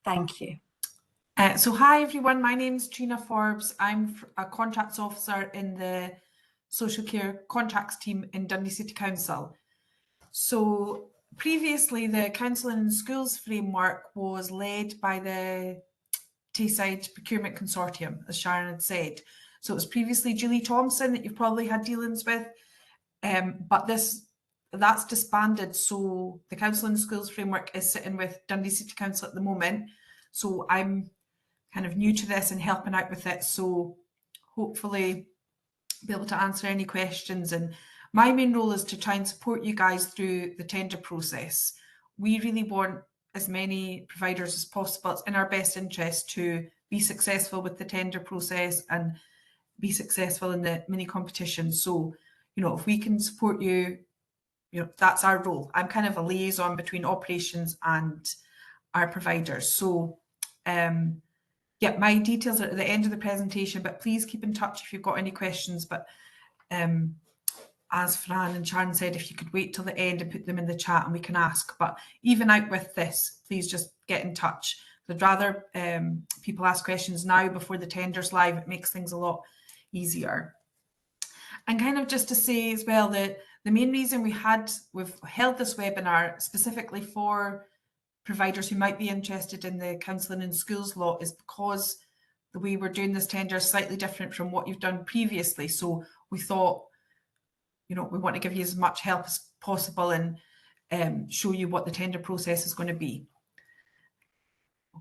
Thank you. So hi everyone, my name is Trina Forbes. I'm a contracts officer in the social care contracts team in Dundee City Council. So previously the Counselling in Schools framework was led by the Tayside Procurement Consortium, as Sharon had said. So it was previously Julie Thompson that you've probably had dealings with, but that's disbanded. So the Counselling in Schools framework is sitting with Dundee City Council at the moment. So I'm kind of new to this and helping out with it, so hopefully be able to answer any questions. And my main role is to try and support you guys through the tender process. We really want as many providers as possible. It's in our best interest to be successful with the tender process and be successful in the mini competitions. So, you know, if we can support you, you know, that's our role. I'm kind of a liaison between operations and our providers. So yeah, my details are at the end of the presentation, but please keep in touch if you've got any questions. But as Fran and Sharon said, if you could wait till the end and put them in the chat and we can ask. But even out with this, please just get in touch. I'd rather people ask questions now before the tender's live. It makes things a lot easier. And kind of just to say as well that the main reason we've held this webinar specifically for providers who might be interested in the Counselling in Schools law is because the way we're doing this tender is slightly different from what you've done previously. So we thought, you know, we want to give you as much help as possible and show you what the tender process is going to be.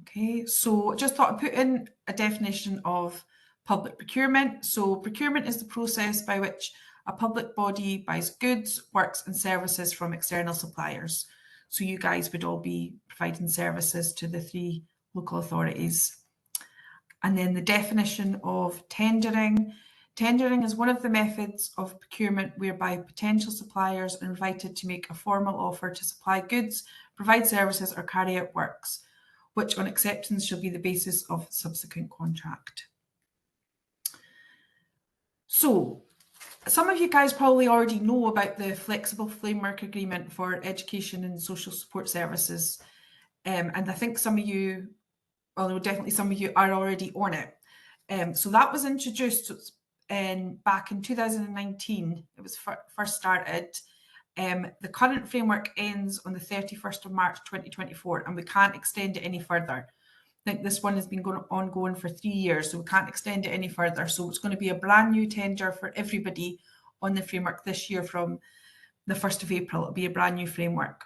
Okay, so just thought I'd put in a definition of public procurement. So procurement is the process by which a public body buys goods, works and services from external suppliers. So you guys would all be providing services to the 3 local authorities. And then the definition of tendering. Tendering is one of the methods of procurement whereby potential suppliers are invited to make a formal offer to supply goods, provide services or carry out works, which on acceptance shall be the basis of subsequent contract. So some of you guys probably already know about the flexible framework agreement for education and social support services. And I think some of you, well, definitely some of you are already on it. So that was introduced back in 2019. It was first started. The current framework ends on the 31st of March 2024, and we can't extend it any further. I think this one has been ongoing for 3 years, so we can't extend it any further. So it's going to be a brand new tender for everybody on the framework this year from the 1st of April. It'll be a brand new framework.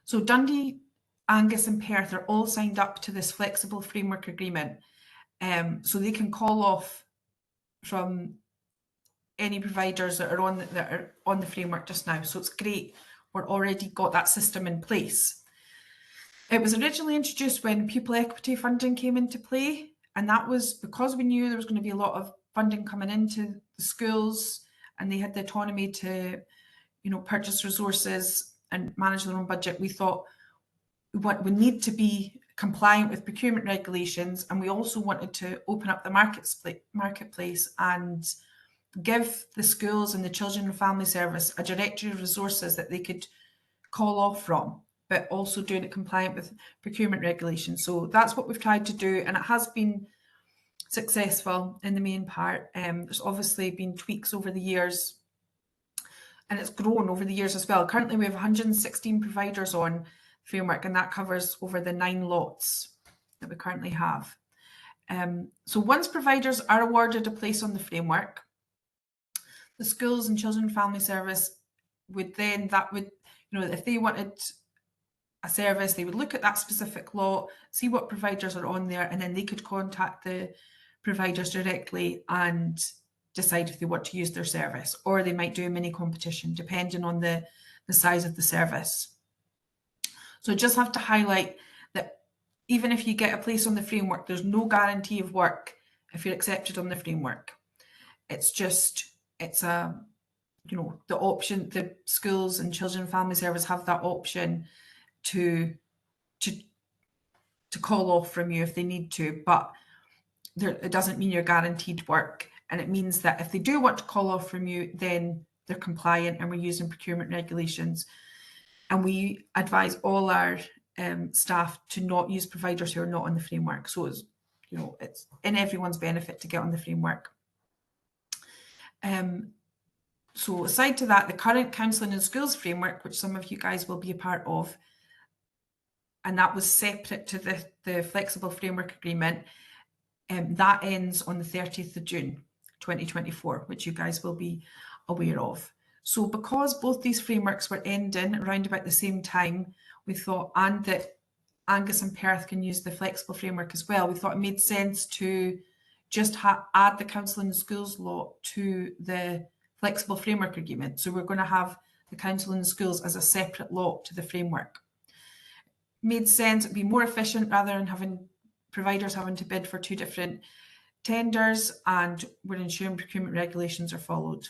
So Dundee, Angus and Perth are all signed up to this flexible framework agreement. So they can call off from any providers that are on the framework just now. So it's great. We're already got that system in place. It was originally introduced when pupil equity funding came into play, and that was because we knew there was going to be a lot of funding coming into the schools and they had the autonomy to, you know, purchase resources and manage their own budget. We thought we need to be compliant with procurement regulations, and we also wanted to open up the marketplace and give the schools and the Children and Family Service a directory of resources that they could call off from, but also doing it compliant with procurement regulations. So that's what we've tried to do, and it has been successful in the main part. There's obviously been tweaks over the years, and it's grown over the years as well. Currently we have 116 providers on framework, and that covers over the 9 lots that we currently have. So once providers are awarded a place on the framework, the schools and Children and Family Service would then, you know, if they wanted a service, they would look at that specific lot, see what providers are on there, and then they could contact the providers directly and decide if they want to use their service, or they might do a mini competition depending on the size of the service. So just have to highlight that even if you get a place on the framework, there's no guarantee of work if you're accepted on the framework. It's just, it's a, you know, the option, the schools and Children and Family Service have that option to call off from you if they need to, but it doesn't mean you're guaranteed work. And it means that if they do want to call off from you, then they're compliant and we're using procurement regulations. And we advise all our staff to not use providers who are not on the framework. So it's, it's in everyone's benefit to get on the framework. So aside to that, the current Counselling in Schools framework, which some of you guys will be a part of, and that was separate to the flexible framework agreement, that ends on the 30th of June 2024, which you guys will be aware of. So because both these frameworks were ending around about the same time, we thought, and that Angus and Perth can use the flexible framework as well, we thought it made sense to just add the Counselling in Schools law to the flexible framework agreement. So we're going to have the Counselling in Schools as a separate law to the framework. Made sense, it'd be more efficient rather than having providers having to bid for two different tenders, and we're ensuring procurement regulations are followed.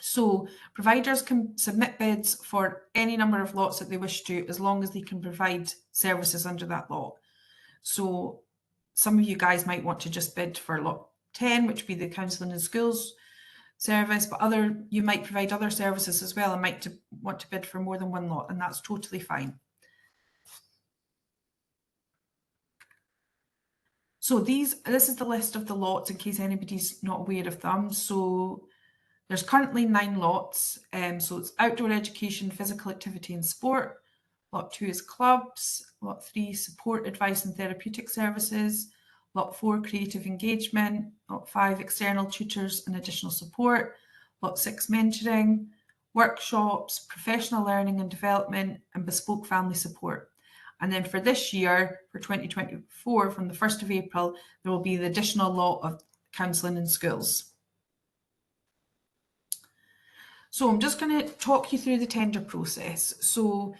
So providers can submit bids for any number of lots that they wish to, as long as they can provide services under that lot. So some of you guys might want to just bid for lot 10, which would be the Counselling in Schools service, but you might provide other services as well and might want to bid for more than one lot, and that's totally fine. So this is the list of the lots in case anybody's not aware of them. So there's currently 9 lots. So it's outdoor education, physical activity and sport. Lot 2 is clubs. Lot 3, support, advice and therapeutic services. Lot 4, creative engagement. Lot 5, external tutors and additional support. Lot 6, mentoring, workshops, professional learning and development, and bespoke family support. And then for this year, for 2024, from the 1st of April, there will be the additional lot of Counselling in Schools. So I'm just going to talk you through the tender process. So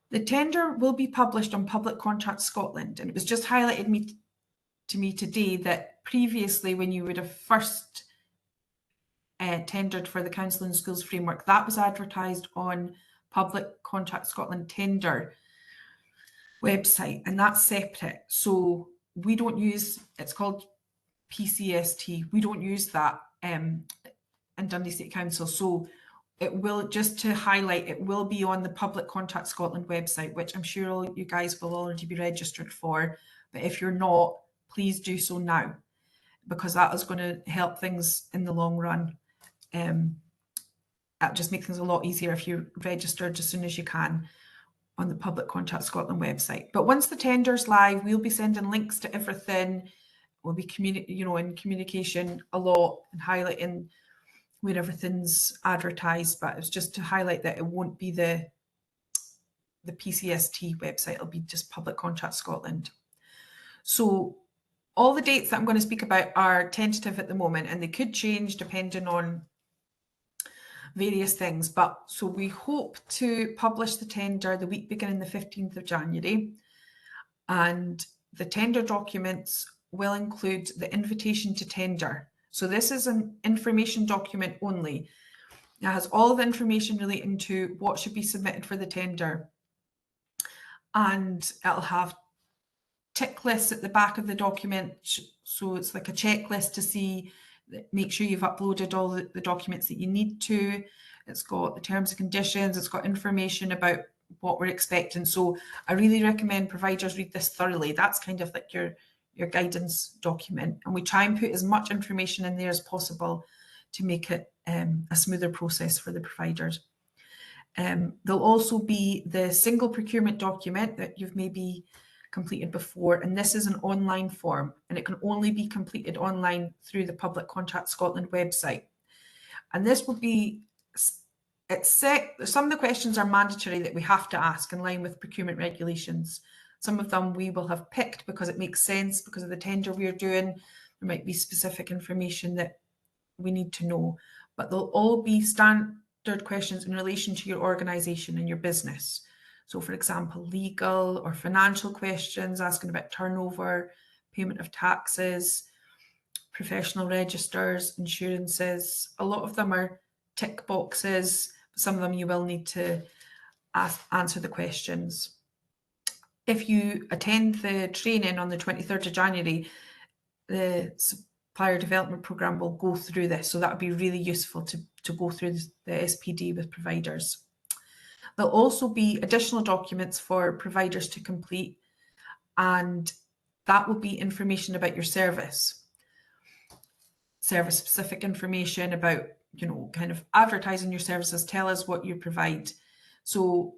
the tender will be published on Public Contract Scotland, and it was just highlighted to me today that previously, when you would have first tendered for the Counselling in Schools framework, that was advertised on Public Contract Scotland tender website, and that's separate. So we don't use, it's called PCST, we don't use that in Dundee City Council. So it will, just to highlight, it will be on the Public Contract Scotland website, which I'm sure all you guys will already be registered for, but if you're not, please do so now, because that is going to help things in the long run. That just makes things a lot easier if you're registered as soon as you can on the Public Contract Scotland website. But once the tender's live, we'll be sending links to everything. We'll be in communication a lot and highlighting where everything's advertised. But it's just to highlight that it won't be the PCST website, it'll be just Public Contract Scotland. So all the dates that I'm going to speak about are tentative at the moment, and they could change depending on various things. But so we hope to publish the tender the week beginning the 15th of January, and the tender documents will include the invitation to tender. So this is an information document only. It has all the information relating to what should be submitted for the tender, and it'll have tick lists at the back of the document. So it's like a checklist to see, make sure you've uploaded all the documents that you need to. It's got the terms and conditions, it's got information about what we're expecting. So I really recommend providers read this thoroughly. That's kind of like your guidance document, and we try and put as much information in there as possible to make it a smoother process for the providers. There'll also be the single procurement document that you've maybe completed before, and this is an online form, and it can only be completed online through the Public Contract Scotland website. And this will be, it's set, some of the questions are mandatory that we have to ask in line with procurement regulations. Some of them we will have picked because it makes sense, because of the tender we're doing. There might be specific information that we need to know, but they'll all be standard questions in relation to your organisation and your business. So for example, legal or financial questions, asking about turnover, payment of taxes, professional registers, insurances. A lot of them are tick boxes, but some of them you will need to answer the questions. If you attend the training on the 23rd of January, the Supplier Development Programme will go through this. So that would be really useful to go through the SPD with providers. There'll also be additional documents for providers to complete, and that will be information about your service specific information about, kind of advertising your services, tell us what you provide. So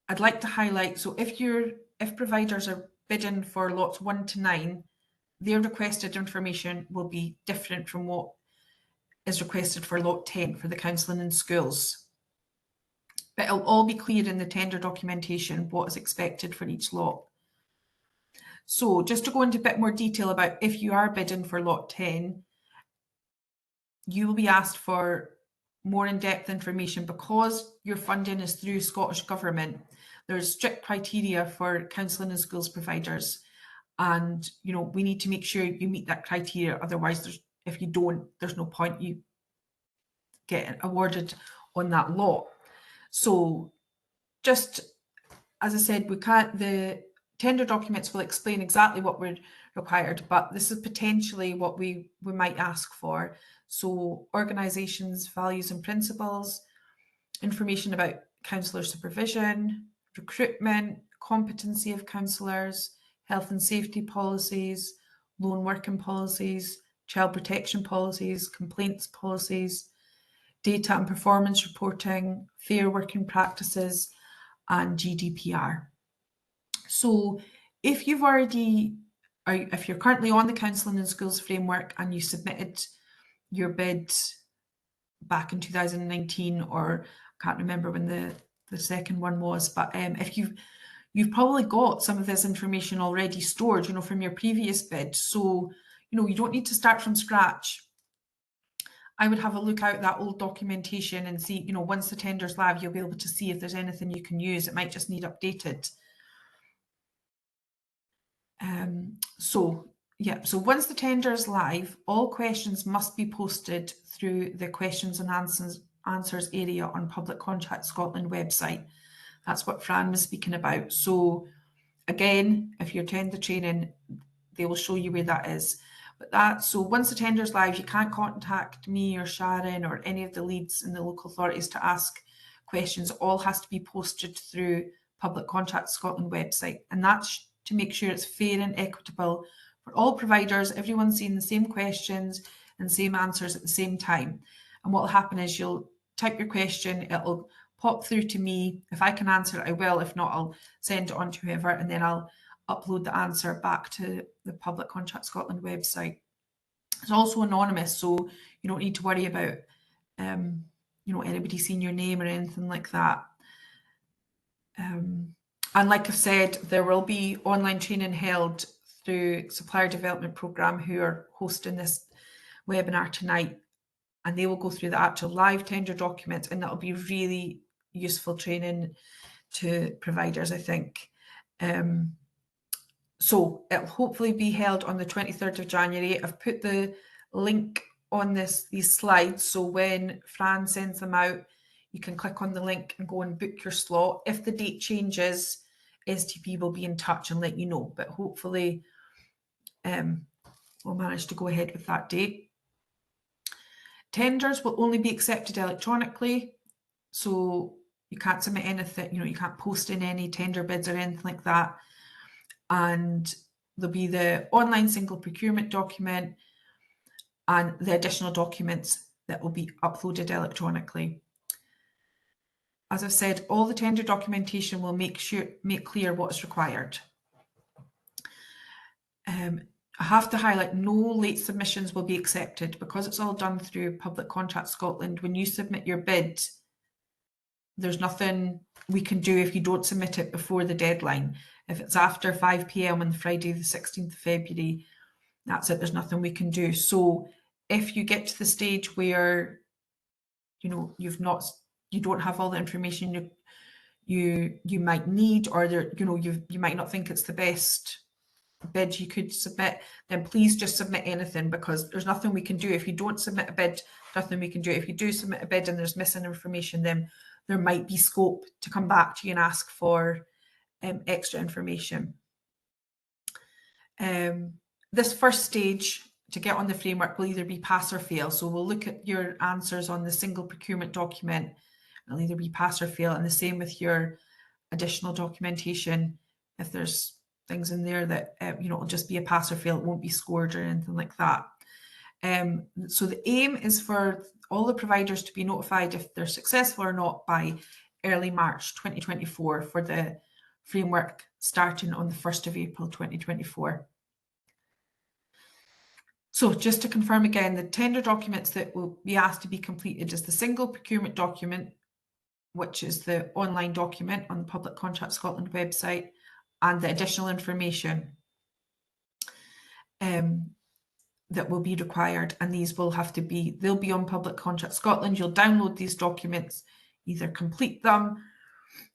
I'd like to highlight, so if providers are bidding for lots 1 to 9, their requested information will be different from what is requested for lot 10 for the counselling in schools. But it'll all be clear in the tender documentation what is expected for each lot. So just to go into a bit more detail about if you are bidding for lot 10, you will be asked for more in-depth information because your funding is through Scottish Government. There's strict criteria for counselling in schools providers, and we need to make sure you meet that criteria. Otherwise, if you don't, there's no point you get awarded on that lot. So just as I said, the tender documents will explain exactly what we're required, but this is potentially what we might ask for. So organisations, values and principles, information about counsellor supervision, recruitment, competency of counsellors, health and safety policies, lone working policies, child protection policies, complaints policies, data and performance reporting, fair working practices, and GDPR. So if you're currently on the Counselling in Schools framework and you submitted your bid back in 2019, or I can't remember when the second one was, but if you've probably got some of this information already stored, from your previous bid. So, you don't need to start from scratch. I would have a look out that old documentation and see, once the tender's live, you'll be able to see if there's anything you can use. It might just need updated. So once the tender is live, all questions must be posted through the questions and answers area on Public Contract Scotland website. That's what Fran was speaking about. So again, if you attend the training, they will show you where that is. So once the tender is live, you can't contact me or Sharon or any of the leads in the local authorities to ask questions. It all has to be posted through Public Contract Scotland website, and that's to make sure it's fair and equitable for all providers, everyone seeing the same questions and same answers at the same time. And what will happen is you'll type your question, it'll pop through to me. If I can answer it, I will. If not, I'll send it on to whoever, and then I'll upload the answer back to the Public Contract Scotland website. It's also anonymous, so you don't need to worry about anybody seeing your name or anything like that. And like I've said, there will be online training held through Supplier Development Programme, who are hosting this webinar tonight, and they will go through the actual live tender document, and that'll be really useful training to providers, I think. So it'll hopefully be held on the 23rd of January. I've put the link on these slides, so when Fran sends them out, you can click on the link and go and book your slot. If the date changes, STP will be in touch and let you know, but hopefully we'll manage to go ahead with that date. Tenders will only be accepted electronically, so you can't submit anything, you can't post in any tender bids or anything like that. And there'll be the online single procurement document and the additional documents that will be uploaded electronically. As I've said, all the tender documentation will make clear what is required. I have to highlight, no late submissions will be accepted because it's all done through Public Contract Scotland. When you submit your bid, there's nothing we can do if you don't submit it before the deadline. If it's after 5 p.m. on Friday, the 16th of February, that's it. There's nothing we can do. So if you get to the stage where, you don't have all the information you might need, or you might not think it's the best bid you could submit, then please just submit anything, because there's nothing we can do. If you don't submit a bid, nothing we can do. If you do submit a bid and there's missing information, then there might be scope to come back to you and ask for extra information. This first stage to get on the framework will either be pass or fail. So we'll look at your answers on the single procurement document, It'll either be pass or fail, and the same with your additional documentation. If there's things in there that it'll just be a pass or fail, it won't be scored or anything like that. So the aim is for all the providers to be notified if they're successful or not by early March 2024 for the framework starting on the 1st of April 2024. So just to confirm again, the tender documents that will be asked to be completed is the single procurement document, which is the online document on the Public Contract Scotland website, and the additional information that will be required, and these will have to be, they'll be on Public Contract Scotland. You'll download these documents, either complete them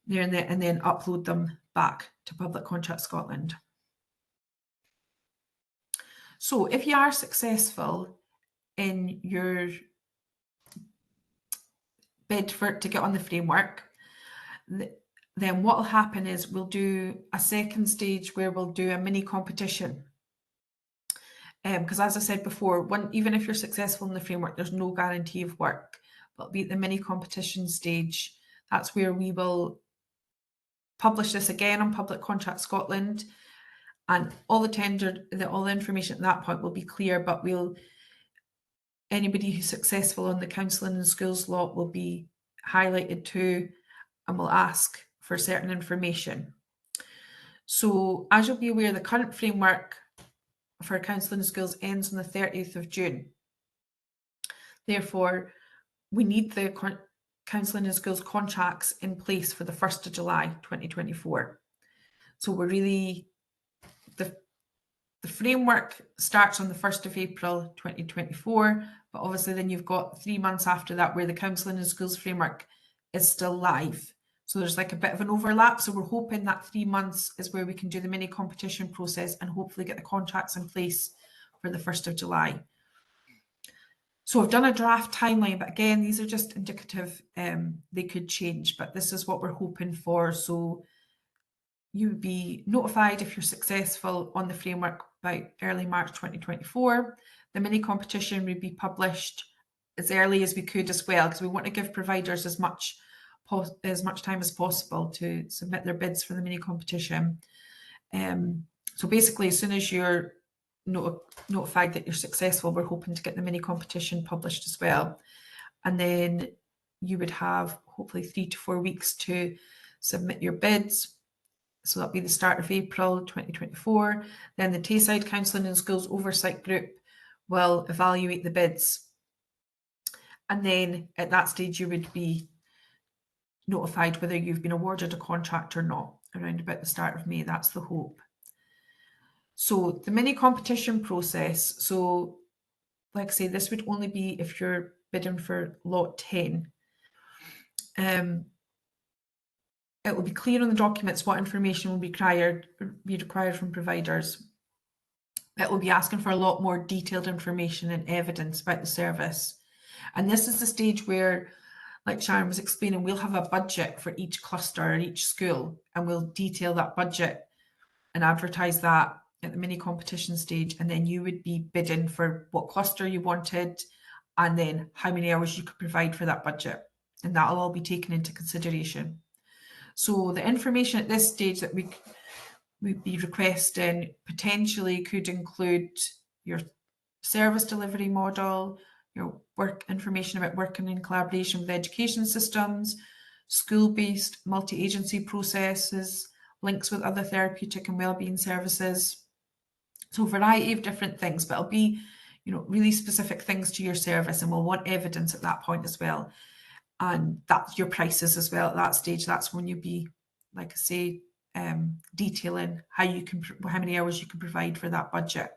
there and then upload them back to Public Contract Scotland. So if you are successful in your bid to get on the framework, then what will happen is we'll do a second stage where we'll do a mini competition. Because as I said before, even if you're successful in the framework, there's no guarantee of work. But it'll be at the mini competition stage. That's where we will publish this again on Public Contract Scotland, and all the information at that point will be clear. But anybody who's successful on the counselling and schools lot will be highlighted too, and will ask for certain information. So as you'll be aware, the current framework for counselling and schools ends on the 30th of June. Therefore, we need the counselling and schools contracts in place for the 1st of July 2024. So we're really, the framework starts on the 1st of April 2024, but obviously then you've got 3 months after that where the counselling and schools framework is still live. So there's like a bit of an overlap. So we're hoping that 3 months is where we can do the mini competition process and hopefully get the contracts in place for the 1st of July. So I've done a draft timeline, but again, these are just indicative. They could change, but this is what we're hoping for. So you would be notified if you're successful on the framework by early March 2024. The mini competition would be published as early as we could as well, because we want to give providers as much time as possible to submit their bids for the mini competition. So basically, as soon as you're notified that you're successful, we're hoping to get the mini competition published as well. And then you would have hopefully 3 to 4 weeks to submit your bids. So that'll be the start of April 2024. Then the Tayside Counselling and Schools Oversight Group will evaluate the bids. And then at that stage, you would be notified whether you've been awarded a contract or not around about the start of May. That's the hope. So the mini competition process. So like I say, this would only be if you're bidding for lot 10. It will be clear on the documents what information will be required from providers. It will be asking for a lot more detailed information and evidence about the service. And this is the stage where, like Sharon was explaining, we'll have a budget for each cluster or each school, and we'll detail that budget and advertise that at the mini competition stage. And then you would be bidding for what cluster you wanted and then how many hours you could provide for that budget. And that'll all be taken into consideration. So the information at this stage that we'd be requesting potentially could include your service delivery model, your work information about working in collaboration with education systems, school-based multi-agency processes, links with other therapeutic and wellbeing services. So a variety of different things, but it'll be, really specific things to your service, and we'll want evidence at that point as well. And that's your prices as well at that stage. That's when you'll be, like I say, detailing how many hours you can provide for that budget.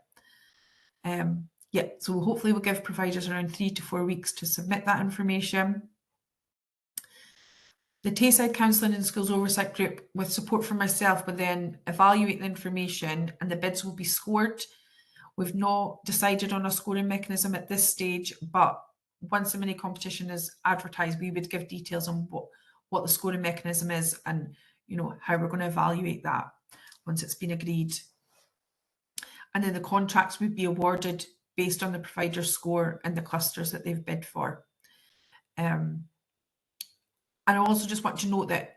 So hopefully we'll give providers around 3 to 4 weeks to submit that information. The Tayside Counselling and Schools Oversight Group, with support from myself, will then evaluate the information and the bids will be scored. We've not decided on a scoring mechanism at this stage, but once the mini competition is advertised, we would give details on what the scoring mechanism is and how we're going to evaluate that once it's been agreed. And then the contracts would be awarded based on the provider's score and the clusters that they've bid for. And I also just want to note that,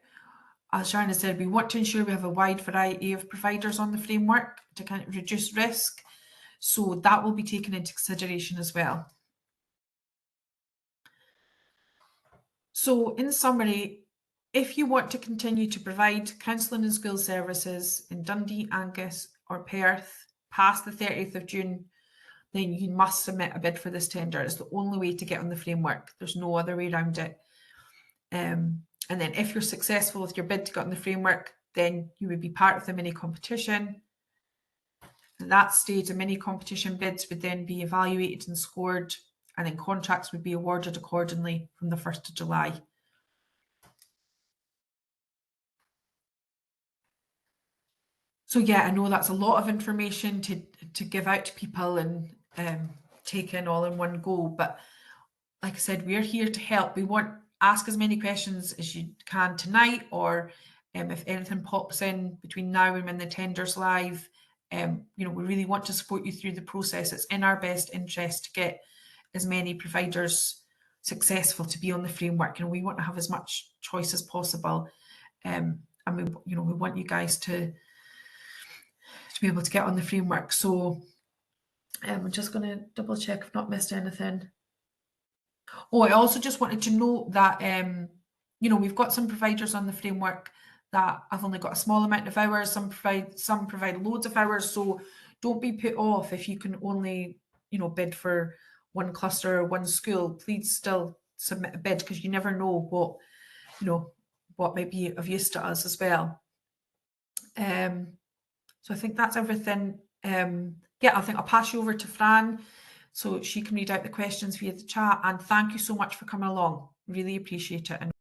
as Sharon has said, we want to ensure we have a wide variety of providers on the framework to kind of reduce risk. So that will be taken into consideration as well. So in summary, if you want to continue to provide counselling and school services in Dundee, Angus or Perth past the 30th of June, then you must submit a bid for this tender. It's the only way to get on the framework. There's no other way around it. And then if you're successful with your bid to get on the framework, then you would be part of the mini competition. At that stage, the mini competition bids would then be evaluated and scored, and then contracts would be awarded accordingly from the 1st of July. So yeah, I know that's a lot of information to give out to people and take in all in one go, but like I said, we're here to help. We want ask as many questions as you can tonight, or if anything pops in between now and when the tender's live, we really want to support you through the process. It's in our best interest to get as many providers successful to be on the framework, and we want to have as much choice as possible. And we want you guys to be able to get on the framework. So I'm just going to double check I've not missed anything. Oh, I also just wanted to note that, we've got some providers on the framework that have only got a small amount of hours. Some provide loads of hours. So don't be put off if you can only, bid for one cluster or one school. Please still submit a bid, because you never know what might be of use to us as well. So I think that's everything. I think I'll pass you over to Fran so she can read out the questions via the chat. And thank you so much for coming along. Really appreciate it. And